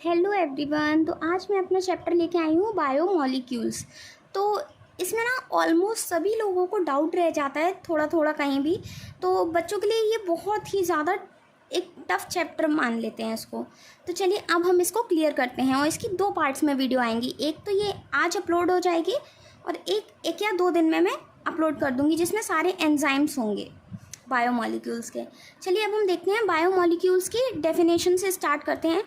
Hello everyone. तो आज मैं अपना चैप्टर लेके आई हूँ बायोमॉलिक्यूल्स। तो इसमें ना ऑलमोस्ट सभी लोगों को डाउट रह जाता है थोड़ा थोड़ा कहीं भी। तो बच्चों के लिए ये बहुत ही ज़्यादा एक टफ चैप्टर मान लेते हैं इसको। तो चलिए अब हम इसको क्लियर करते हैं और इसकी दो पार्ट्स में वीडियो आएंगी। एक तो ये आज अपलोड हो जाएगी और एक या दो दिन में मैं अपलोड कर दूँगी जिसमें सारे एंजाइम्स होंगे बायोमॉलिक्यूल्स के। चलिए अब हम देखते हैं बायोमॉलिक्यूल्स की डेफिनेशन से स्टार्ट करते हैं।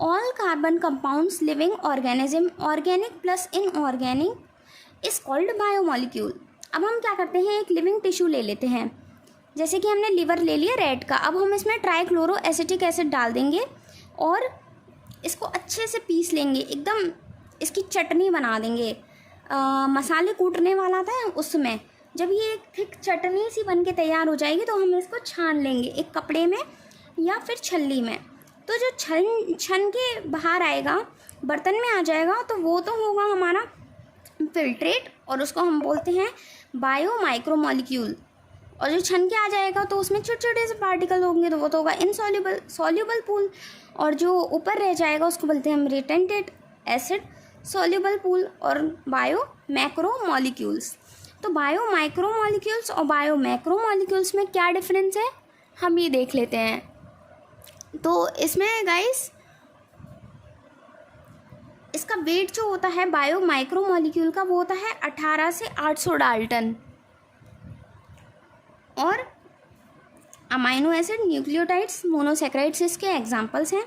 All carbon compounds living organism organic plus inorganic is called biomolecule. अब हम क्या करते हैं, एक लिविंग टिश्यू ले लेते हैं। जैसे कि हमने लिवर ले लिया रेड का, अब हम इसमें ट्राइक्लोरो एसिटिक एसिड डाल देंगे और इसको अच्छे से पीस लेंगे, एकदम इसकी चटनी बना देंगे। मसाले कूटने वाला था उसमें। जब ये एक थिक चटनी सी बन के तैयार हो जाएगी तो हम इसको छान लेंगे एक कपड़े में या फिर छल्ली में। तो जो छन के बाहर आएगा, बर्तन में आ जाएगा, तो वो तो होगा हमारा फिल्ट्रेट और उसको हम बोलते हैं बायो माइक्रोमॉलिक्यूल। और जो छन के आ जाएगा तो उसमें छोटे छोटे से पार्टिकल होंगे तो वो तो होगा सॉल्युबल पूल। और जो ऊपर रह जाएगा उसको बोलते हैं हम रिटेंटेड एसिड सॉल्युबल पूल और बायो मैक्रोमॉलिक्यूल्स। तो बायो माइक्रोमॉलिक्यूल्स और बायो मैक्रोमॉलिक्यूल्स में क्या डिफरेंस है हम ये देख लेते हैं। तो इसमें गाइस इसका वेट जो होता है बायो माइक्रोमॉलिक्यूल का वो होता है 18 से 800 डाल्टन। और अमाइनो एसिड न्यूक्लियोटाइड्स मोनोसेक्राइड्स इसके एग्जांपल्स हैं।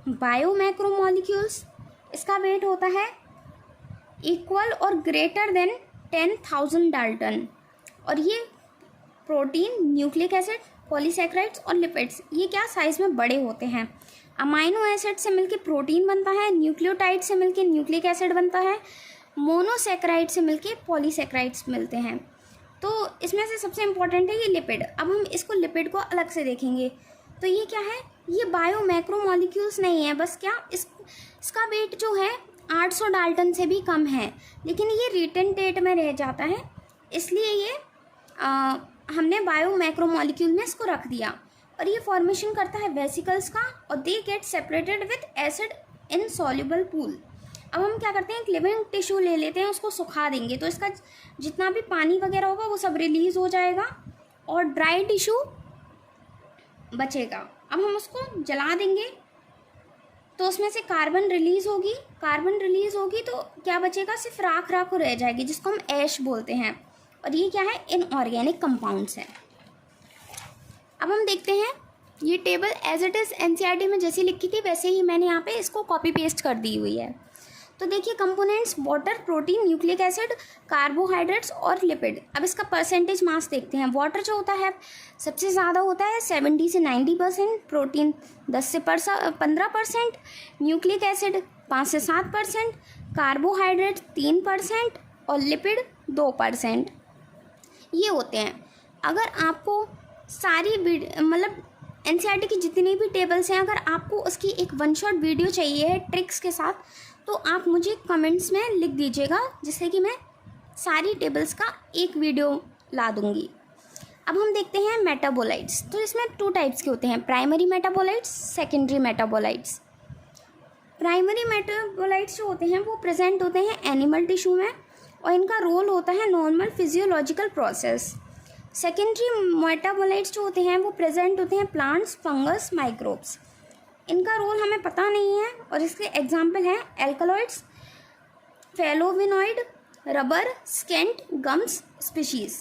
बायो मैक्रोमॉलिक्यूल्स इसका वेट होता है इक्वल और ग्रेटर देन 10,000 डाल्टन। और ये प्रोटीन, न्यूक्लिक एसिड, पॉलीसेक्राइड्स और लिपिड्स ये क्या साइज़ में बड़े होते हैं। अमाइनो एसिड से मिलके प्रोटीन बनता है, न्यूक्लियोटाइड से मिलके न्यूक्लिक एसिड बनता है, मोनोसेक्राइड से मिलके पॉलीसेक्राइड्स मिलते हैं। तो इसमें से सबसे इम्पॉर्टेंट है ये लिपिड। अब हम इसको लिपिड को अलग से देखेंगे। तो ये क्या है, ये बायो मैक्रोमॉलिक्यूल्स नहीं है, बस क्या इसका वेट जो है 800 डाल्टन से भी कम है, लेकिन ये रिटेंटेट में रह जाता है, इसलिए ये हमने बायो मैक्रोमॉलिक्यूल में इसको रख दिया। और ये फॉर्मेशन करता है वेसिकल्स का और they get separated with acid in soluble pool. अब हम क्या करते हैं, एक लिविंग टिश्यू ले लेते हैं, उसको सुखा देंगे तो इसका जितना भी पानी वगैरह होगा वो सब रिलीज़ हो जाएगा और ड्राई टिश्यू बचेगा। अब हम उसको जला देंगे तो उसमें से कार्बन रिलीज़ होगी तो क्या बचेगा, सिर्फ राख रह जाएगी जिसको हम ऐश बोलते हैं। और ये क्या है, इनऑर्गेनिक कंपाउंड्स हैं। अब हम देखते हैं ये table as it is NCERT में जैसी लिखी थी वैसे ही मैंने यहाँ पे इसको कॉपी पेस्ट कर दी हुई है। तो देखिए components water, protein, nucleic acid, carbohydrates और लिपिड। अब इसका परसेंटेज मास देखते हैं। वाटर जो होता है सबसे ज़्यादा होता है 70 से 90%, प्रोटीन 10 से 15%, न्यूक्लिक एसिड 5 से 7%, कार्बोहाइड्रेट 3% और लिपिड 2% ये होते हैं। अगर आपको सारी मतलब एनसीईआरटी की जितनी भी टेबल्स हैं, अगर आपको उसकी एक वन शॉट वीडियो चाहिए है ट्रिक्स के साथ तो आप मुझे कमेंट्स में लिख दीजिएगा, जिससे कि मैं सारी टेबल्स का एक वीडियो ला दूँगी। अब हम देखते हैं मेटाबोलाइट्स। तो इसमें 2 टाइप्स के होते हैं, primary metabolites, secondary metabolites. Primary metabolites जो होते हैं वो प्रेजेंट होते हैं एनिमल टिश्यू में और इनका रोल होता है normal physiological process. Secondary metabolites जो होते हैं वो प्रेजेंट होते हैं प्लांट्स, फंगस, माइक्रोब्स। इनका रोल हमें पता नहीं है और इसके एग्जाम्पल हैं एल्कलॉइड्स, फेलोविनॉइड, रबर, स्केंट, गम्स स्पीशीज़।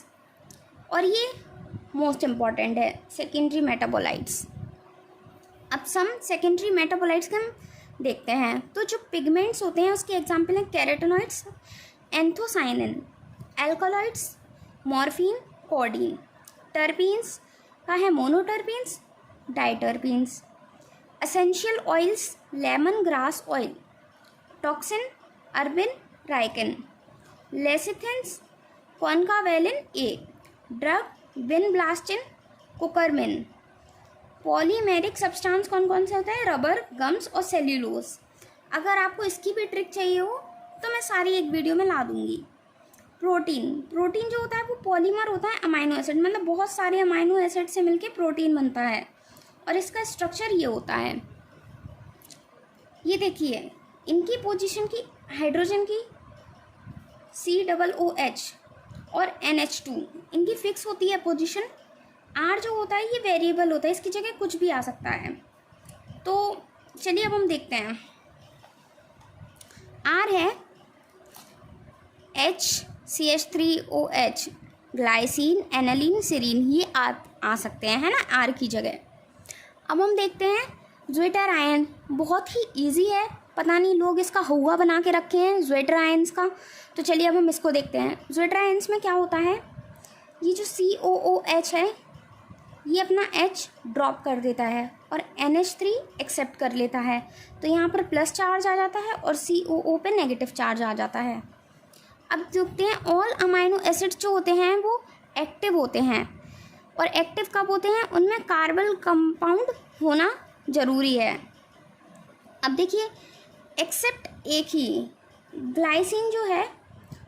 और ये मोस्ट इम्पॉर्टेंट है सेकेंडरी मेटाबोलाइट्स। अब सम सेकेंडरी मेटाबोलाइट्स हम देखते हैं। तो जो पिगमेंट्स होते हैं उसके एग्जाम्पल हैं carotenoids, anthocyanin, alkaloids, morphine, codeine. Terpenes का है monoterpenes, diterpenes. Essential oils, lemongrass oil, toxin, अर्बिन, ricin. Lecithins, concanavalin A, drug, vinblastine, curcumin. Polymeric substance कौन कौन से होते हैं, रबर, गम्स और सेल्यूलोज। अगर आपको इसकी भी ट्रिक चाहिए हो तो मैं सारी एक वीडियो में ला दूंगी। प्रोटीन जो होता है वो पॉलीमर होता है अमाइनो एसिड, मतलब बहुत सारे अमाइनो एसिड से मिलके प्रोटीन बनता है और इसका स्ट्रक्चर ये होता है। ये देखिए इनकी पोजीशन की हाइड्रोजन की COOH और NH2 इनकी फिक्स होती है पोजीशन। R जो होता है ये वेरिएबल होता है, इसकी जगह कुछ भी आ सकता है। तो चलिए अब हम देखते हैं। R है HCH3OH, ग्लाइसिन, एनालिन, सेरीन, ये आ सकते हैं, है ना, R की जगह। अब हम देखते हैं ज्वेटर आयन, बहुत ही इजी है, पता नहीं लोग इसका हुआ बना के रखे हैं ज्वेटर आयंस का। तो चलिए अब हम इसको देखते हैं। ज्वेटर आयंस में क्या होता है, ये जो COOH है ये अपना H ड्रॉप कर देता है और NH3 एक्सेप्ट कर लेता है, तो यहाँ पर प्लस चार्ज आ जाता है और COO पे नेगेटिव चार्ज आ जाता है। अब देखते हैं ऑल अमाइनो एसिड्स जो होते हैं वो एक्टिव होते हैं, और एक्टिव कब होते हैं, उनमें कार्बन कंपाउंड होना ज़रूरी है। अब देखिए एक्सेप्ट एक ही ग्लाइसिन जो है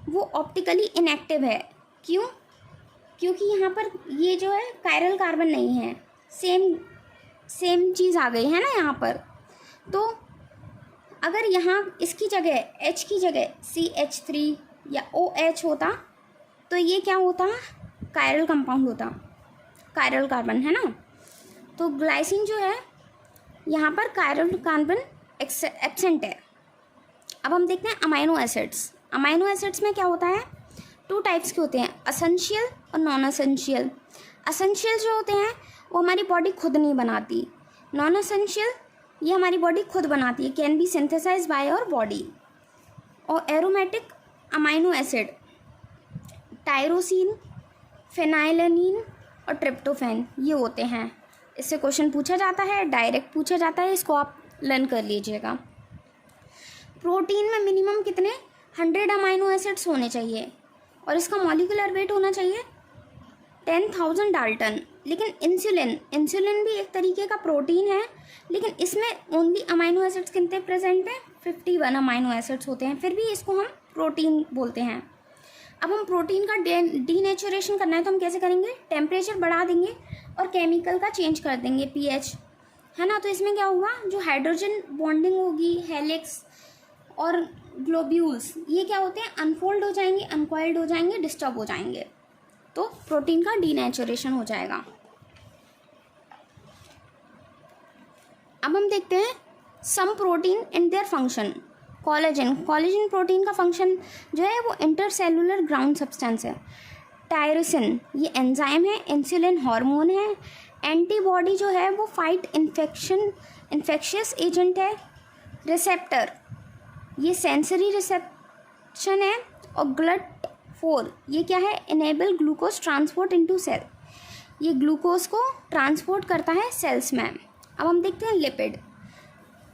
वो ऑप्टिकली इनएक्टिव है। क्यों? क्योंकि यहाँ पर ये जो है कायरल कार्बन नहीं है, सेम चीज़ आ गई है ना यहाँ पर। तो अगर यहाँ इसकी जगह H की जगह CH3 या OH होता तो ये क्या होता, कायरल कंपाउंड होता, कायरल कार्बन, है ना। तो ग्लाइसिन जो है यहाँ पर कायरल कार्बन एब्सेंट है। अब हम देखते हैं अमाइनो एसिड्स। अमाइनो एसिड्स में क्या होता है, 2 टाइप्स के होते हैं, असेंशियल और नॉन असेंशियल। असेंशियल जो होते हैं वो हमारी बॉडी खुद नहीं बनाती, नॉन असेंशियल ये हमारी बॉडी खुद बनाती है, can be synthesise by our body. और aromatic amino acid tyrosine, phenylalanine और ट्रिप्टोफैन ये होते हैं। इससे क्वेश्चन पूछा जाता है, डायरेक्ट पूछा जाता है, इसको आप लर्न कर लीजिएगा। प्रोटीन में मिनिमम कितने 100 अमाइनो एसिड्स होने चाहिए और इसका मॉलिक्यूलर वेट होना चाहिए 10,000 डाल्टन। लेकिन इंसुलिन भी एक तरीके का प्रोटीन है, लेकिन इसमें ओनली अमाइनो एसिड्स कितने प्रेजेंट हैं, 51 अमाइनो एसिड्स होते हैं, फिर भी इसको हम प्रोटीन बोलते हैं। अब हम प्रोटीन का डीनेचुरेशन करना है तो हम कैसे करेंगे, टेम्परेचर बढ़ा देंगे और केमिकल का चेंज कर देंगे, pH, है ना। तो इसमें क्या होगा, जो हाइड्रोजन बॉन्डिंग होगी, हेलिक्स और ग्लोब्यूल्स, ये क्या होते हैं, अनफोल्ड हो जाएंगे, अनकॉइल्ड हो जाएंगे, डिस्टर्ब हो जाएंगे, तो प्रोटीन का डीनेचुरेशन हो जाएगा। अब हम देखते हैं some protein and their function. Collagen protein का फंक्शन जो है वो इंटरसेलुलर ग्राउंड सब्सटेंस है। टायरोसिन ये एंजाइम है, इंसुलिन हार्मोन है, एंटीबॉडी जो है वो फाइट इन्फेक्शियस एजेंट है। रिसेप्टर ये सेंसरी रिसेप्शन है। और GLUT4 ये क्या है, enable glucose transport into cell, ये ग्लूकोज को ट्रांसपोर्ट करता है सेल्स में। अब हम देखते हैं लिपिड,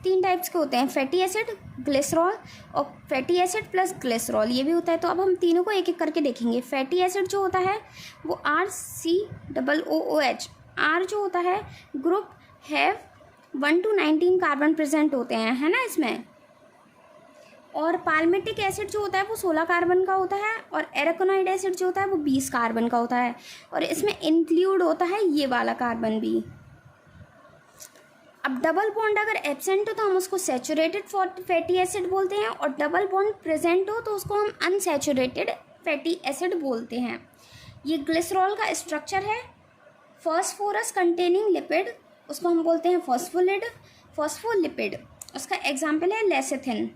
3 टाइप्स के होते हैं, फैटी एसिड, ग्लिसरॉल और फैटी एसिड प्लस ग्लिसरॉल ये भी होता है। तो अब हम तीनों को एक एक करके देखेंगे। फैटी एसिड जो होता है वो RCOOH, R जो होता है group have 1 to 19 carbon present होते हैं, है ना इसमें। और पाल्मिटिक एसिड जो होता है वो 16 कार्बन का होता है, और एराकोनाइड एसिड जो होता है वो 20 कार्बन का होता है, और इसमें इंक्लूड होता है ये वाला कार्बन भी। अब डबल बॉन्ड अगर एब्सेंट हो तो हम उसको सैचुरेटेड फैटी एसिड बोलते हैं, और डबल बॉन्ड प्रेजेंट हो तो उसको हम अनसैचुरेटेड फैटी एसिड बोलते हैं। ये ग्लिसरॉल का स्ट्रक्चर है। फॉस्फोरस कंटेनिंग लिपिड, उसको हम बोलते हैं फॉस्फोलिपिड, उसका एग्जाम्पल है लेसिथिन।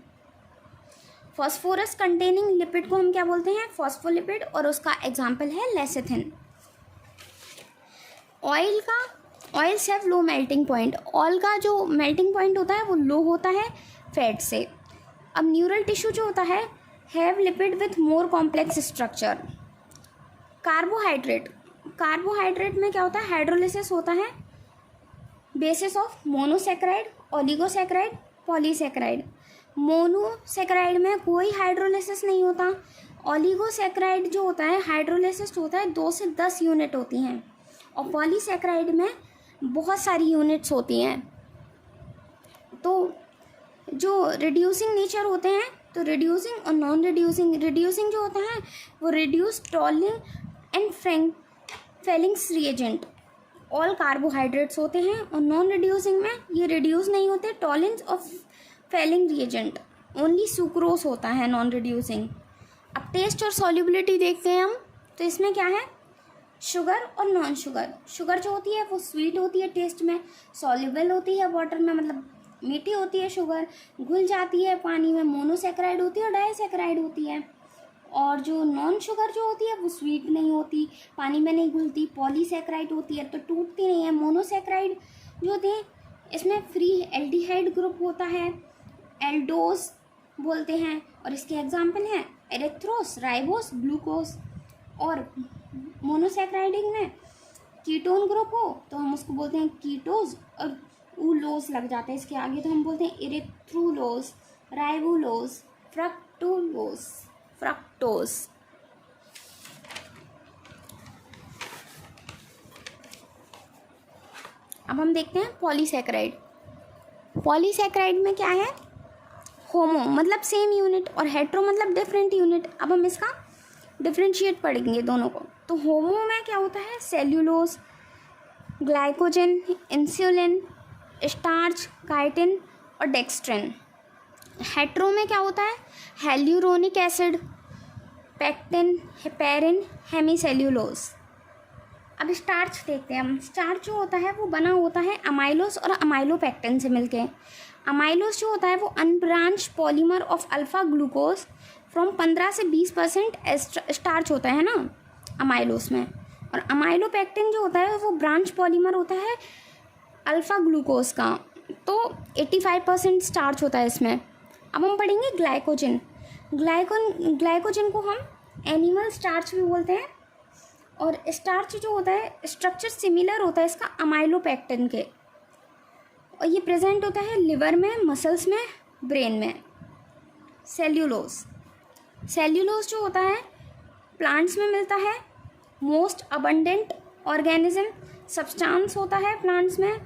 फॉस्फोरस कंटेनिंग लिपिड को हम क्या बोलते हैं, फॉस्फोलिपिड, और उसका एग्जाम्पल है lecithin. Oils have low melting point, oil का जो मेल्टिंग पॉइंट होता है वो लो होता है फैट से। अब न्यूरल टिश्यू जो होता है have lipid with more complex structure. Carbohydrate में क्या होता है, हाइड्रोलिसिस होता है basis of monosaccharide, oligosaccharide, polysaccharide. Monosaccharide में कोई हाइड्रोलिसिस नहीं होता। ओलिगोसेक्राइड जो होता है हाइड्रोलिसिस होता है 2 से 10 यूनिट होती हैं, और पॉलीसेक्राइड में बहुत सारी यूनिट्स होती हैं। तो जो रिड्यूसिंग नेचर होते हैं, तो रिड्यूसिंग और नॉन रिड्यूसिंग जो होता है वो reduce, Tollens and Fehling's reagent all carbohydrates होते हैं, और नॉन रिड्यूसिंग में ये रिड्यूस नहीं होते, टॉलिंस और फेलिंग रिएजेंट, ओनली सुक्रोज होता है नॉन रिड्यूसिंग। अब टेस्ट और सॉल्युबिलिटी देखते हैं हम, तो इसमें क्या है, शुगर और नॉन शुगर। शुगर जो होती है वो स्वीट होती है टेस्ट में, सॉल्युबल होती है वाटर में, मतलब मीठी होती है शुगर, घुल जाती है पानी में, मोनोसेक्राइड होती है और डाइसेक्राइड होती है। और जो नॉन शुगर जो होती है वो स्वीट नहीं होती, पानी में नहीं घुलती, पॉलीसेक्राइड होती है, तो टूटती नहीं है। मोनोसेक्राइड जो होती है इसमें फ्री एल्डिहाइड ग्रुप होता है, एल्डोज बोलते हैं, और इसके एग्जाम्पल हैं एरेथ्रोस, राइबोस, ग्लूकोज। और मोनोसेक्राइडिक में कीटोन ग्रुप हो तो हम उसको बोलते हैं कीटोज, और ऊलोज लग जाते हैं इसके आगे तो हम बोलते हैं इरेथ्रुलोज, राइबुलोज, फ्रक्टोलोज, फ्रक्टोज। अब हम देखते हैं पॉलीसेक्राइड। पॉलीसेक्राइड में क्या है, होमो मतलब सेम यूनिट और हेट्रो मतलब डिफरेंट यूनिट। अब हम इसका डिफ्रेंशिएट पढ़ेंगे दोनों को। तो होमो में क्या होता है, cellulose, glycogen, insulin, starch, chitin और डेक्स्ट्रिन। हेट्रो में क्या होता है, हेल्यूरोनिक एसिड, पेक्टिन, हेपेरिन, हेमीसेल्यूलोज। अब स्टार्च देखते हैं हम। स्टार्च जो होता है वो बना होता है अमाइलोस और अमाइलोपेक्टिन से मिलके। अमाइलोस जो होता है वो unbranch polymer of alpha glucose from 15 से 20% स्टार्च होता है ना अमाइलोस में, और अमाइलोपेक्टिन जो होता है वो ब्रांच पॉलीमर होता है अल्फा ग्लूकोज का, तो 85% स्टार्च होता है इसमें। अब हम पढ़ेंगे ग्लाइकोजन। ग्लाइकोजन को हम एनिमल स्टार्च भी बोलते हैं, और स्टार्च जो होता है स्ट्रक्चर सिमिलर होता है इसका अमाइलोपेक्टिन के, और ये प्रेजेंट होता है लिवर में, मसल्स में, ब्रेन में। सेल्यूलोज जो होता है प्लांट्स में मिलता है, मोस्ट अबंडेंट ऑर्गेनिज्म सब्सटेंस होता है प्लांट्स में।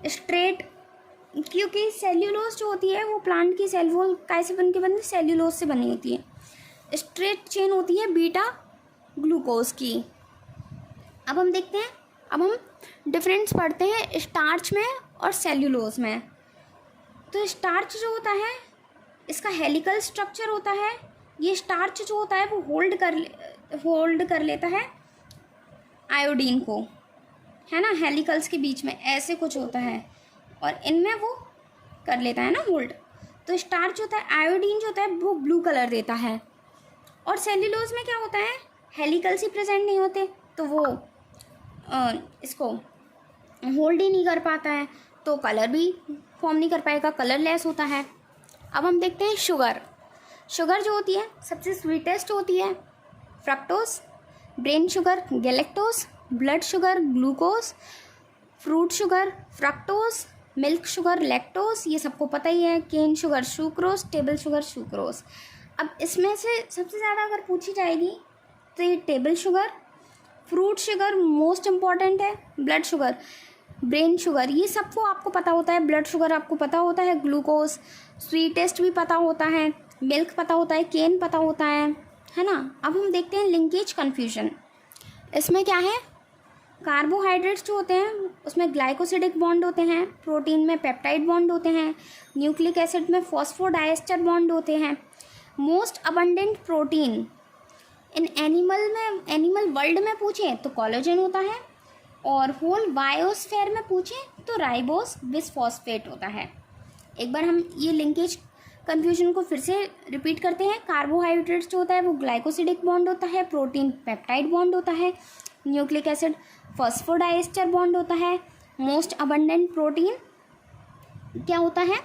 स्ट्रेट, क्योंकि सेल्यूलोज जो होती है वो प्लांट की सेल वॉल कैसे बन के बनी, सेल्यूलोज से बनी होती है। स्ट्रेट चेन होती है बीटा ग्लूकोज की। अब हम देखते हैं, अब हम डिफरेंस पढ़ते हैं स्टार्च में और सेल्यूलोज में। तो स्टार्च जो होता है इसका हेलिकल स्ट्रक्चर होता है। ये स्टार्च जो होता है वो होल्ड कर लेता है आयोडीन को, है ना, हेलिकल्स के बीच में ऐसे कुछ होता है, और इनमें वो कर लेता है ना होल्ड। तो स्टार्च होता है, आयोडीन जो होता है वो ब्लू कलर देता है। और सेल्यूलोज में क्या होता है, हेलिकल्स ही प्रेजेंट नहीं होते, तो वो इसको होल्ड ही नहीं कर पाता है, तो कलर भी फॉर्म नहीं कर पाएगा, कलरलेस होता है। अब हम देखते हैं शुगर। शुगर जो होती है सबसे स्वीटेस्ट होती है fructose, brain sugar galactose, blood sugar glucose, fruit sugar fructose, milk sugar lactose, ये सबको पता ही है। Cane sugar sucrose, table sugar sucrose. अब इसमें से सबसे ज़्यादा अगर पूछी जाएगी तो ये table sugar, fruit sugar most important है, ब्लड शुगर, ब्रेन शुगर, ये सबको आपको पता होता है। ब्लड शुगर आपको पता होता है, ग्लूकोज, स्वीटेस्ट भी पता होता है, मिल्क पता होता है, केन पता होता है ना। अब हम देखते हैं लिंकेज कन्फ्यूजन। इसमें क्या है, कार्बोहाइड्रेट्स जो होते हैं उसमें ग्लाइकोसिडिक बॉन्ड होते हैं, प्रोटीन में पेप्टाइड बॉन्ड होते हैं, न्यूक्लिक एसिड में फॉस्फोडाइएस्टर बॉन्ड होते हैं। Most abundant protein in animal world में पूछें तो कोलेजन होता है, और होल बायोस्फीयर में पूछें तो राइबोस बिसफॉस्फेट होता है। एक बार हम ये लिंकेज कन्फ्यूजन को फिर से रिपीट करते हैं। कार्बोहाइड्रेट्स जो होता है वो ग्लाइकोसिडिक बॉन्ड होता है, प्रोटीन पेप्टाइड बॉन्ड होता है, न्यूक्लिक एसिड फॉस्फोडाइएस्टर बॉन्ड होता है। मोस्ट अबंडेंट प्रोटीन क्या होता है,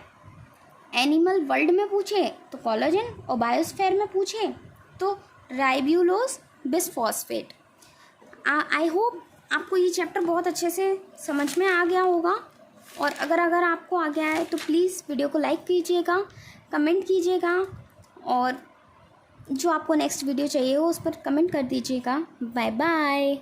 एनिमल वर्ल्ड में पूछे तो कोलेजन, और बायोस्फीयर में पूछे तो राइब्यूलोज बिसफॉस्फेट। आई होप आपको ये चैप्टर बहुत अच्छे से समझ में आ गया होगा, और अगर आपको आ गया है तो प्लीज़ वीडियो को लाइक कीजिएगा, कमेंट कीजिएगा, और जो आपको नेक्स्ट वीडियो चाहिए हो उस पर कमेंट कर दीजिएगा। Bye bye.